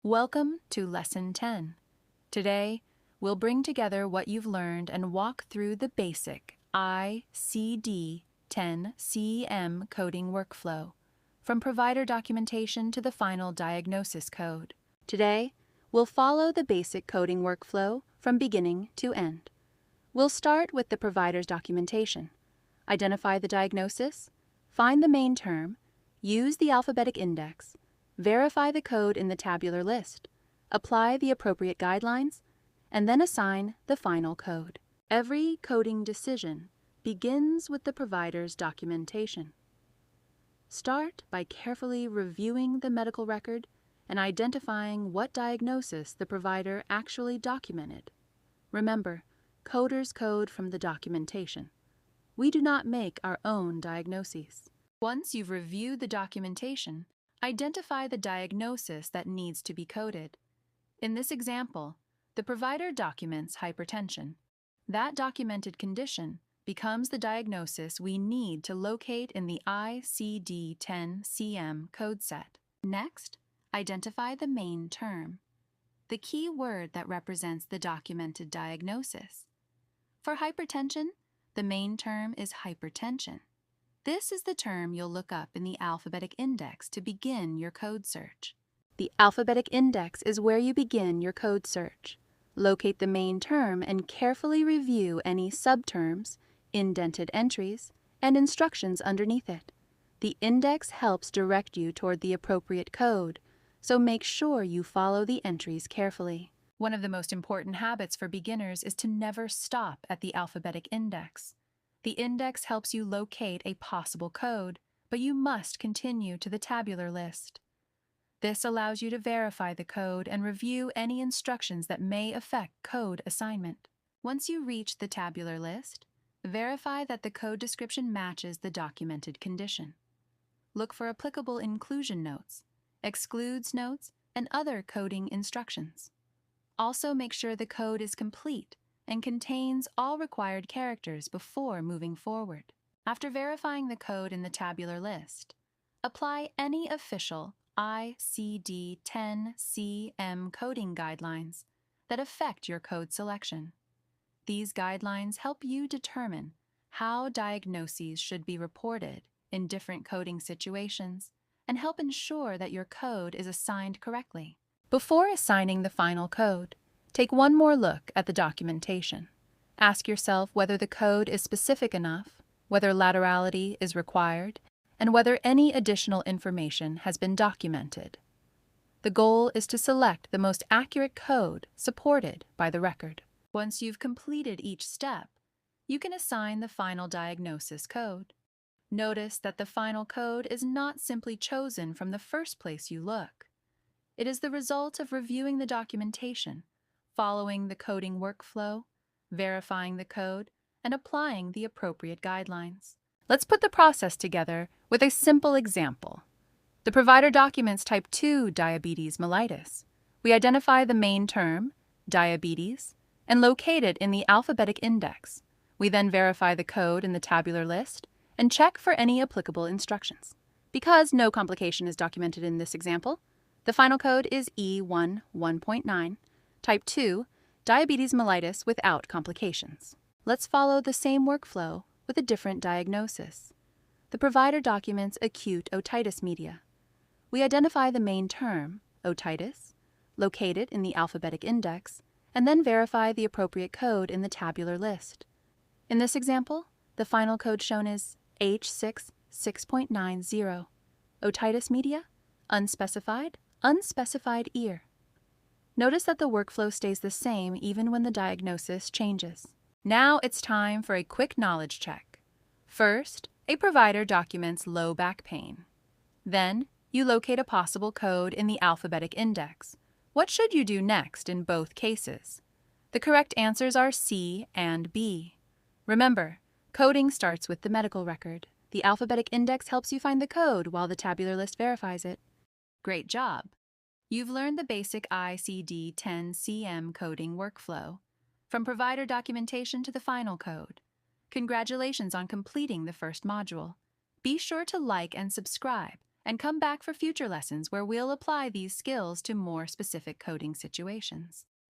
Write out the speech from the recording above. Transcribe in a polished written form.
Welcome to Lesson 10. Today, we'll bring together what you've learned and walk through the basic ICD-10-CM coding workflow, from provider documentation to the final diagnosis code. Today, we'll follow the basic coding workflow from beginning to end. We'll start with the provider's documentation, identify the diagnosis, find the main term, use the alphabetic index, verify the code in the tabular list, apply the appropriate guidelines, and then assign the final code. Every coding decision begins with the provider's documentation. Start by carefully reviewing the medical record and identifying what diagnosis the provider actually documented. Remember, coders code from the documentation. We do not make our own diagnoses. Once you've reviewed the documentation, identify the diagnosis that needs to be coded. In this example, the provider documents hypertension. That documented condition becomes the diagnosis we need to locate in the ICD-10-CM code set. Next, identify the main term, the key word that represents the documented diagnosis. For hypertension, the main term is hypertension. This is the term you'll look up in the alphabetic index to begin your code search. The alphabetic index is where you begin your code search. Locate the main term and carefully review any subterms, indented entries, and instructions underneath it. The index helps direct you toward the appropriate code, so make sure you follow the entries carefully. One of the most important habits for beginners is to never stop at the alphabetic index. The index helps you locate a possible code, but you must continue to the tabular list. This allows you to verify the code and review any instructions that may affect code assignment. Once you reach the tabular list, verify that the code description matches the documented condition. Look for applicable inclusion notes, excludes notes, and other coding instructions. Also make sure the code is complete and contains all required characters before moving forward. After verifying the code in the tabular list, apply any official ICD-10-CM coding guidelines that affect your code selection. These guidelines help you determine how diagnoses should be reported in different coding situations and help ensure that your code is assigned correctly. Before assigning the final code, take one more look at the documentation. Ask yourself whether the code is specific enough, whether laterality is required, and whether any additional information has been documented. The goal is to select the most accurate code supported by the record. Once you've completed each step, you can assign the final diagnosis code. Notice that the final code is not simply chosen from the first place you look. It is the result of reviewing the documentation, following the coding workflow, verifying the code, and applying the appropriate guidelines. Let's put the process together with a simple example. The provider documents type 2 diabetes mellitus. We identify the main term, diabetes, and locate it in the alphabetic index. We then verify the code in the tabular list and check for any applicable instructions. Because no complication is documented in this example, the final code is E1.1.9, type 2, diabetes mellitus without complications. Let's follow the same workflow with a different diagnosis. The provider documents acute otitis media. We identify the main term, otitis, locate it in the alphabetic index, and then verify the appropriate code in the tabular list. In this example, the final code shown is H6.6.90. Otitis media, unspecified ear. Notice that the workflow stays the same even when the diagnosis changes. Now it's time for a quick knowledge check. First, a provider documents low back pain. Then, you locate a possible code in the alphabetic index. What should you do next in both cases? The correct answers are C and B. Remember, coding starts with the medical record. The alphabetic index helps you find the code while the tabular list verifies it. Great job! You've learned the basic ICD-10-CM coding workflow, from provider documentation to the final code. Congratulations on completing the first module. Be sure to like and subscribe and come back for future lessons where we'll apply these skills to more specific coding situations.